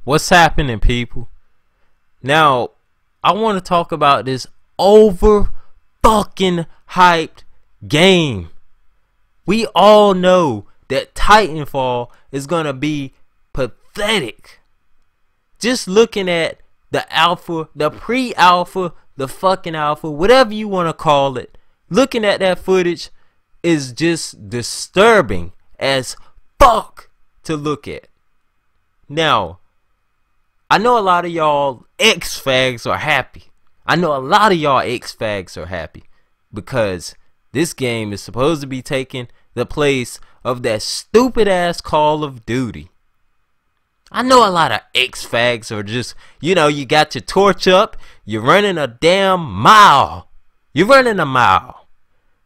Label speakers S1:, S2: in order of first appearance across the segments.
S1: What's happening, people? Now, I want to talk about this over fucking hyped game. We all know that Titanfall is gonna be pathetic. Just looking at the alpha, the pre-alpha, the fucking alpha, whatever you want to call it, looking at that footage is just disturbing as fuck to look at. Now, I know a lot of y'all ex-fags are happy. I know a lot of y'all ex-fags are happy because this game is supposed to be taking the place of that stupid ass Call of Duty. I know a lot of ex-fags are just, you got your torch up, you're running a damn mile. You're running a mile.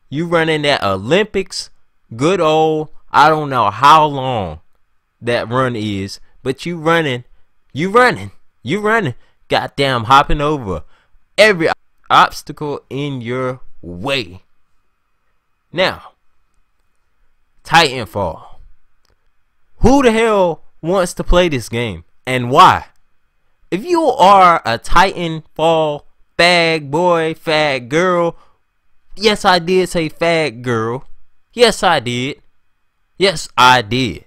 S1: You running that Olympics, good old, I don't know how long that run is, but you running, goddamn hopping over every obstacle in your way. Now, Titanfall. Who the hell wants to play this game and why? If you are a Titanfall fag boy, fag girl, yes I did say fag girl. Yes I did. Yes I did.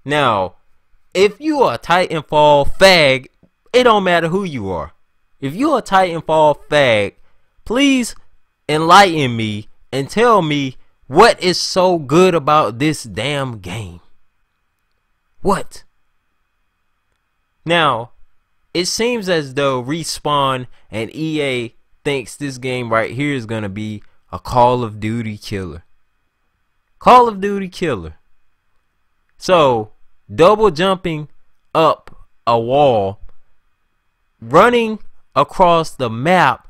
S1: Now, if you are a Titanfall fag, it don't matter who you are. If you're a Titanfall fag, please enlighten me and tell me what is so good about this damn game. What? Now, it seems as though Respawn and EA thinks this game right here is gonna be a Call of Duty killer. Call of Duty killer. So, double jumping up a wall, running across the map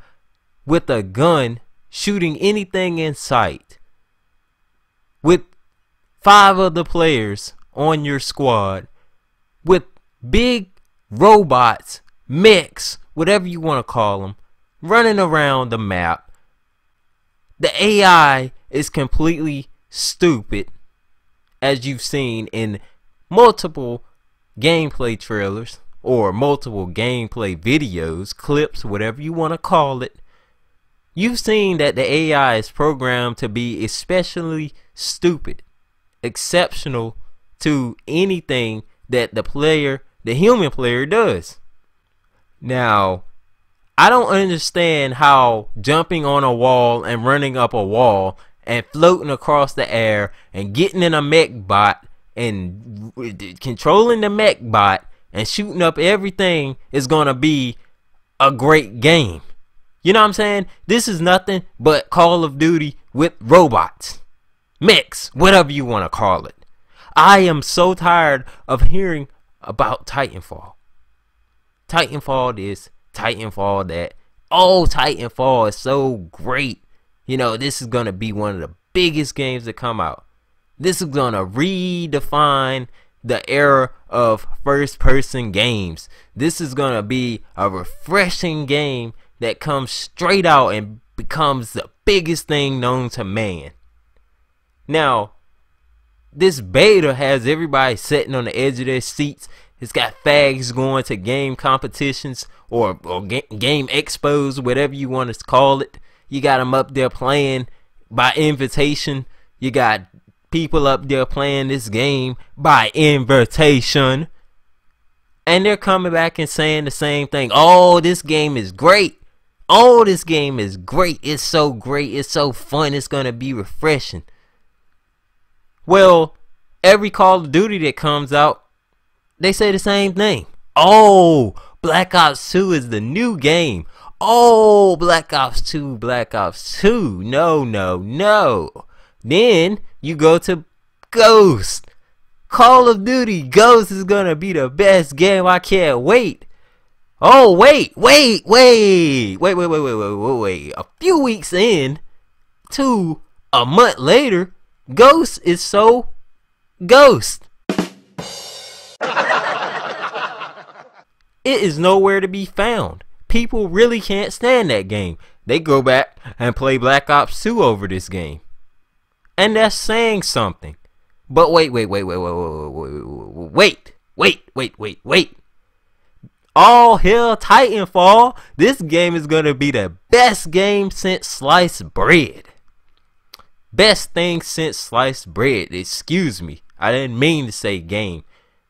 S1: with a gun, shooting anything in sight, with 5 other players on your squad, with big robots, mechs, whatever you want to call them, running around the map. The AI is completely stupid, as you've seen in multiple gameplay trailers or multiple gameplay videos, clips, whatever you want to call it. You've seen that the AI is programmed to be especially stupid, exceptional to anything that the human player does. Now, I don't understand how jumping on a wall and running up a wall and floating across the air and getting in a mech bot and controlling the mech bot and shooting up everything is gonna be a great game. You know what I'm saying? This is nothing but Call of Duty with robots, mechs, whatever you want to call it. I am so tired of hearing about Titanfall. Titanfall this, Titanfall that. Oh, Titanfall is so great. This is gonna be one of the biggest games that come out. This is gonna redefine the era of first-person games. This is gonna be a refreshing game that comes straight out and becomes the biggest thing known to man. Now, this beta has everybody sitting on the edge of their seats. It's got fags going to game competitions or game expos, whatever you want to call it. You got them up there playing by invitation. You got people up there playing this game by invitation. And they're coming back and saying the same thing. Oh, this game is great. Oh, this game is great. It's so great. It's so fun. It's going to be refreshing. Well, every Call of Duty that comes out, they say the same thing. Oh, Black Ops 2 is the new game. Oh, Black Ops 2, Black Ops 2. No, no, no. Then you go to Ghost. Call of Duty Ghost is going to be the best game. I can't wait. Oh, wait. A few weeks in to a month later, Ghost is so Ghost. It is nowhere to be found. People really can't stand that game. They go back and play Black Ops 2 over this game. And that's saying something. But wait. Wait. All hell, Titanfall. This game is gonna be the best game since sliced bread. Best thing since sliced bread. Excuse me. I didn't mean to say game.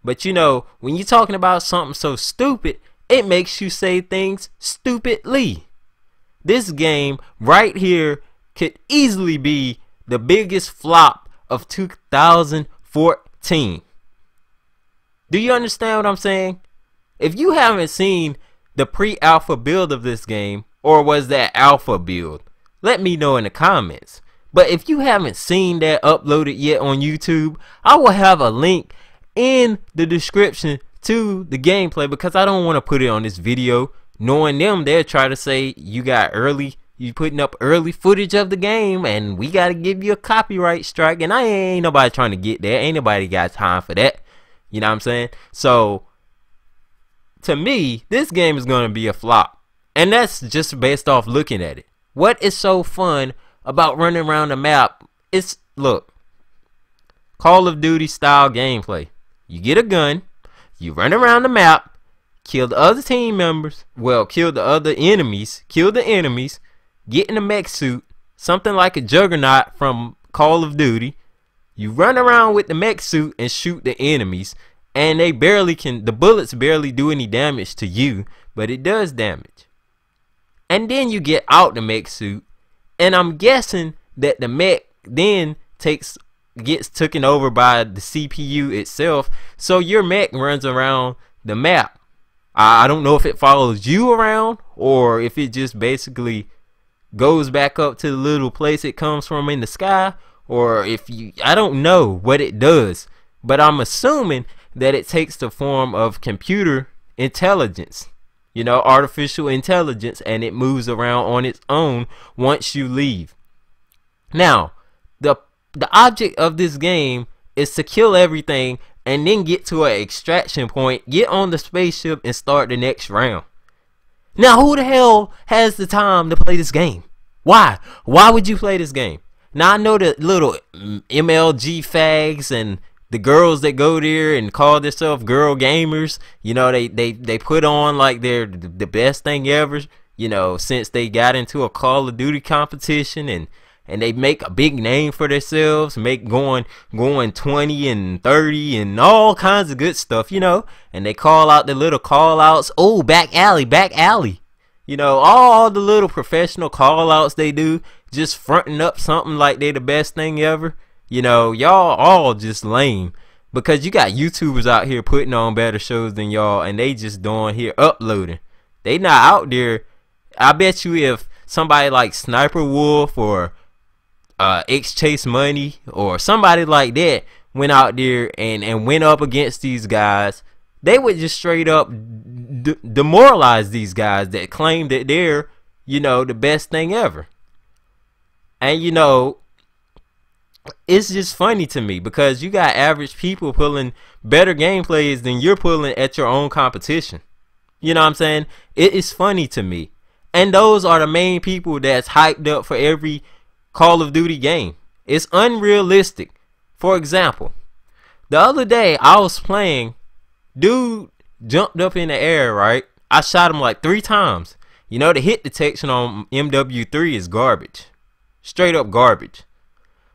S1: But you know, when you're talking about something so stupid, it makes you say things stupidly. This game right here could easily be the biggest flop of 2014. Do you understand what I'm saying? If you haven't seen the pre-alpha build of this game, or was that alpha build, let me know in the comments. But if you haven't seen that uploaded yet on YouTube, I will have a link in the description to the gameplay, because I don't want to put it on this video. Knowing them, they'll try to say you putting up early footage of the game and we got to give you a copyright strike, and I ain't nobody trying to get there. Ain't nobody got time for that. You know what I'm saying? So to me, this game is going to be a flop. And that's just based off looking at it. What is so fun about running around the map? It's, look, Call of Duty style gameplay. You get a gun, you run around the map, kill the other team members, well, kill the enemies, get in a mech suit, something like a Juggernaut from Call of Duty. You run around with the mech suit and shoot the enemies, and the bullets barely do any damage to you, but it does damage. And then you get out the mech suit, and I'm guessing that the mech then gets taken over by the CPU itself, so your mech runs around the map. I don't know if it follows you around or if it just basically goes back up to the little place it comes from in the sky, or I don't know what it does, but I'm assuming that it takes the form of computer intelligence, you know, artificial intelligence, and it moves around on its own once you leave. Now, the object of this game is to kill everything and then get to an extraction point, get on the spaceship, and start the next round. Now, who the hell has the time to play this game? Why? Why would you play this game? Now, I know the little MLG fags and the girls that go there and call themselves girl gamers, you know, they put on like they're the best thing ever, you know, since they got into a Call of Duty competition, and they make a big name for themselves, going 20 and 30 and all kinds of good stuff, you know, and they call out the little call outs. Oh, back alley, you know, all the little professional call outs they do, just fronting up something like they the best thing ever. You know, y'all all just lame, because you got YouTubers out here putting on better shows than y'all, and they just doing here uploading. They not out there. I bet you if somebody like Sniper Wolf or X Chase Money or somebody like that went out there and went up against these guys, they would just straight up demoralize these guys that claim that they're, you know, the best thing ever. And you know, it's just funny to me, because you got average people pulling better gameplays than you're pulling at your own competition. You know what I'm saying? It is funny to me. And those are the main people that's hyped up for every Call of Duty game. It's unrealistic. For example, the other day I was playing, dude jumped up in the air, right? I shot him like 3 times. You know, the hit detection on MW3 is garbage. Straight up garbage.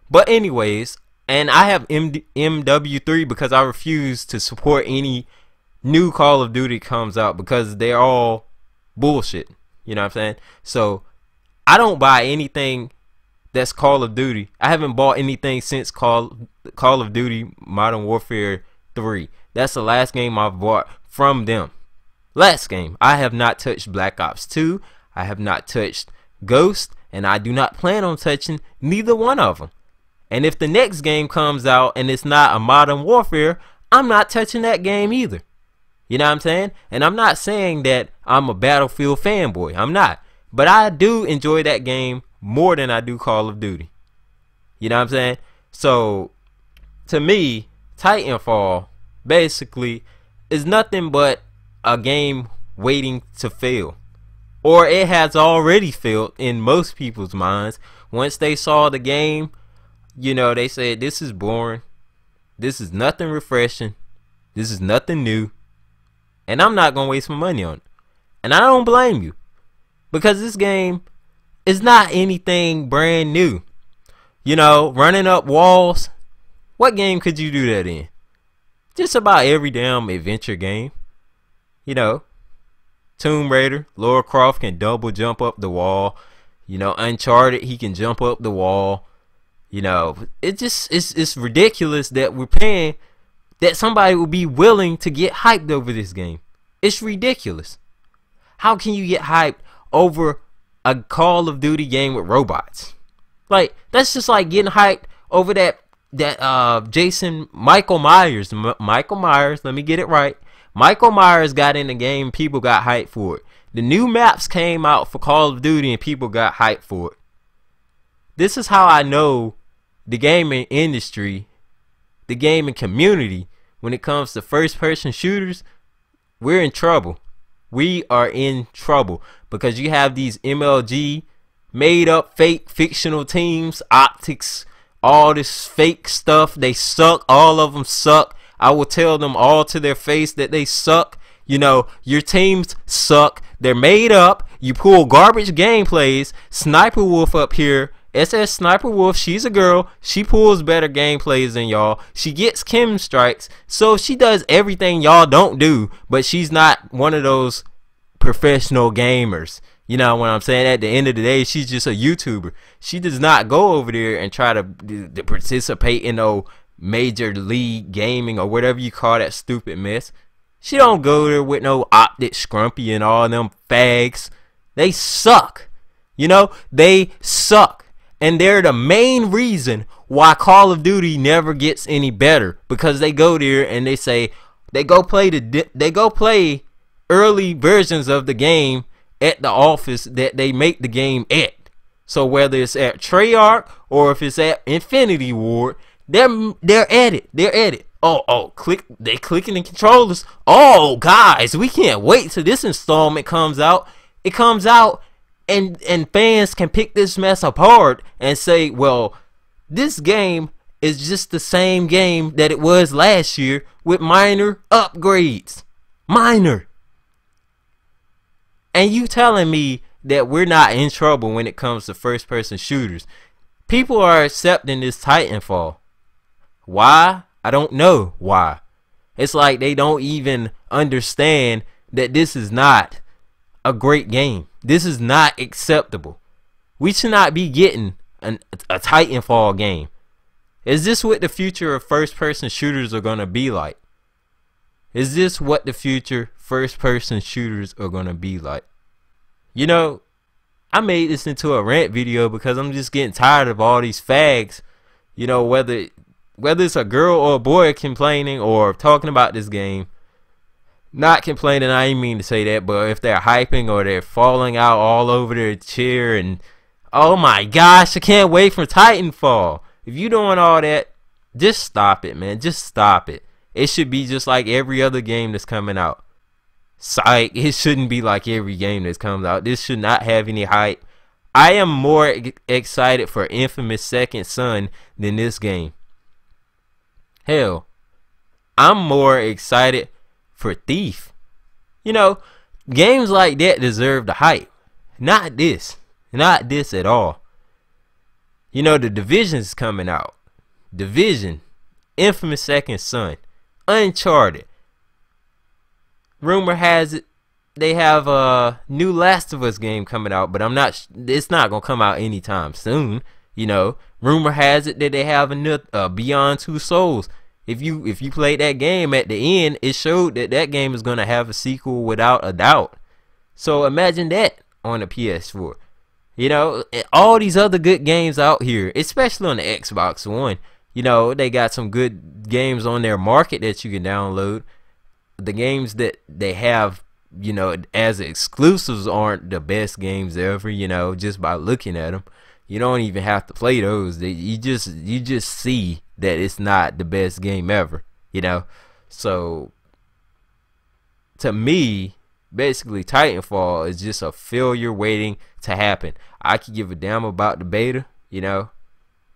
S1: But anyways, and I have MW3 because I refuse to support any new Call of Duty comes out, because they're all bullshit. You know what I'm saying? So I don't buy anything that's Call of Duty. I haven't bought anything since Call of Duty Modern Warfare 3. That's the last game I've bought from them. Last game. I have not touched Black Ops 2. I have not touched Ghost, and I do not plan on touching neither one of them. And if the next game comes out and it's not a Modern Warfare, I'm not touching that game either. You know what I'm saying? And I'm not saying that I'm a Battlefield fanboy. I'm not. But I do enjoy that game more than I do Call of Duty. You know what I'm saying? So, to me, Titanfall basically is nothing but a game waiting to fail. Or it has already failed in most people's minds. Once they saw the game, you know, they said, this is boring. This is nothing refreshing. This is nothing new. And I'm not going to waste my money on it. And I don't blame you. Because this game is not anything brand new. You know, running up walls. What game could you do that in? Just about every damn adventure game. You know, Tomb Raider, Lara Croft can double jump up the wall. You know, Uncharted, he can jump up the wall. You know, it's ridiculous that we're paying, that somebody will be willing to get hyped over this game. It's ridiculous. How can you get hyped over a Call of Duty game with robots? Like, that's just like getting hyped over that Michael Myers, let me get it right. Michael Myers got in the game, people got hyped for it. The new maps came out for Call of Duty and people got hyped for it. This is how I know the gaming industry, the gaming community, when it comes to first person shooters, we're in trouble. We are in trouble because you have these MLG made up fake fictional teams, optics, all this fake stuff. They suck. All of them suck. I will tell them all to their face that they suck. You know, your teams suck. They're made up. You pull garbage gameplays. Sniper Wolf up here, SS Sniper Wolf, she's a girl. She pulls better gameplays than y'all. She gets chem strikes. So she does everything y'all don't do. But she's not one of those professional gamers. You know what I'm saying? At the end of the day, she's just a YouTuber. She does not go over there and try to participate in no major league gaming or whatever you call that stupid mess. She don't go there with no optic scrumpy and all them fags. They suck. You know, they suck. And they're the main reason why Call of Duty never gets any better, because they go there and they say they go play early versions of the game at the office that they make the game at. So whether it's at Treyarch or if it's at Infinity Ward, they're at it. They're at it. They clicking the controllers. Oh, guys, we can't wait till this installment comes out. It comes out and fans can pick this mess apart and say, well, this game is just the same game that it was last year with minor upgrades. Minor. And you telling me that we're not in trouble when it comes to first person shooters? People are accepting this Titanfall. Why? I don't know why. It's like they don't even understand that this is not a great game. This is not acceptable. We should not be getting a Titanfall game. Is this what the future of first person shooters are going to be like? Is this what the future first person shooters are going to be like? You know, I made this into a rant video because I'm just getting tired of all these fags. You know, whether it's a girl or a boy complaining or talking about this game. Not complaining, I didn't mean to say that, but if they're hyping or they're falling out all over their chair and, oh my gosh, I can't wait for Titanfall. If you doing all that, just stop it, man. Just stop it. It should be just like every other game that's coming out. Psych, it shouldn't be like every game that comes out. This should not have any hype. I am more excited for Infamous Second Son than this game. Hell, I'm more excited for Thief. You know, games like that deserve the hype. Not this. Not this at all. You know, the Division's coming out. Division, Infamous Second Son, Uncharted. Rumor has it they have a new Last of Us game coming out, but it's not gonna come out anytime soon. You know, rumor has it that they have a Beyond Two Souls. If you played that game, at the end it showed that game is gonna have a sequel without a doubt. So imagine that on the PS4. You know, all these other good games out here, especially on the Xbox One. You know, they got some good games on their market that you can download. The games that they have, you know, as exclusives aren't the best games ever, you know, just by looking at them. You don't even have to play those. You just see that it's not the best game ever, you know. So to me, basically Titanfall is just a failure waiting to happen. I could give a damn about the beta, you know.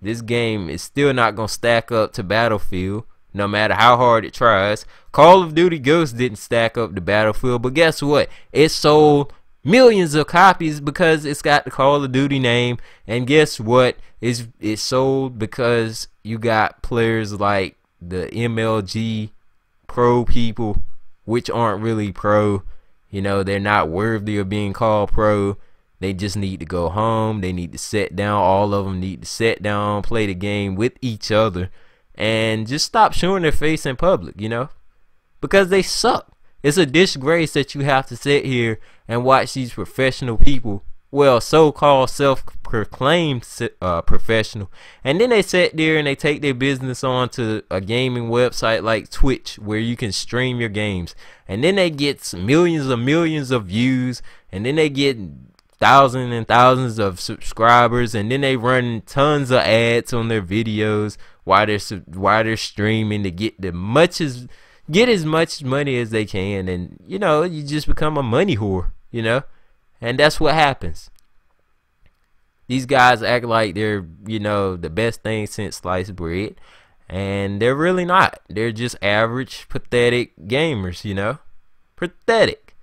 S1: This game is still not gonna stack up to Battlefield. no matter how hard it tries. Call of Duty Ghosts didn't stack up to Battlefield, but guess what? It sold millions of copies because it's got the Call of Duty name. And guess what? It sold because you got players like the MLG pro people, which aren't really pro. You know, they're not worthy of being called pro. They just need to go home. They need to sit down. All of them need to sit down, play the game with each other, and just stop showing their face in public, you know, because they suck. It's a disgrace that you have to sit here and watch these professional people, well, so-called self-proclaimed professional, and then they sit there and they take their business on to a gaming website like Twitch where you can stream your games, and then they get millions of views, and then they get thousands and thousands of subscribers, and then they run tons of ads on their videos while they're streaming to get as much money as they can. And you know, you just become a money whore, you know, and that's what happens. These guys act like they're, you know, the best thing since sliced bread, and they're really not. They're just average, pathetic gamers, you know. Pathetic.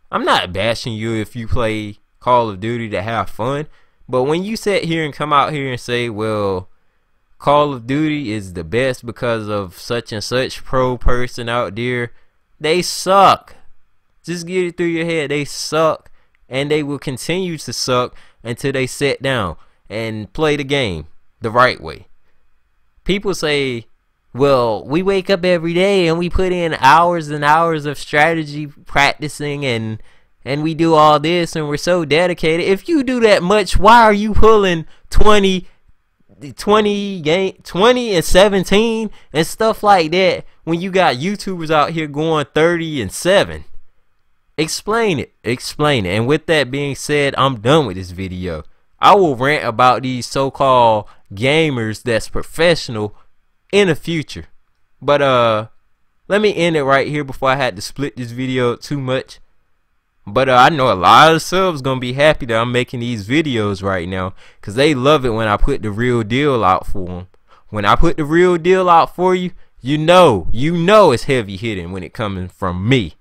S1: I'm not bashing you if you play Call of Duty to have fun, but when you sit here and come out here and say, well, Call of Duty is the best because of such and such pro person out there, they suck. Just get it through your head. They suck, and they will continue to suck until they sit down and play the game the right way. People say, well, we wake up every day and we put in hours and hours of strategy practicing, and we do all this, and we're so dedicated. If you do that much, why are you pulling 20 and 17 and stuff like that when you got YouTubers out here going 30 and 7? Explain it. And with that being said, I'm done with this video. I will rant about these so-called gamers that's professional in the future, but let me end it right here before I had to split this video up too much. But I know a lot of subs gonna be happy that I'm making these videos right now, because they love it when I put the real deal out for them. When I put the real deal out for you, you know it's heavy hitting when it coming from me.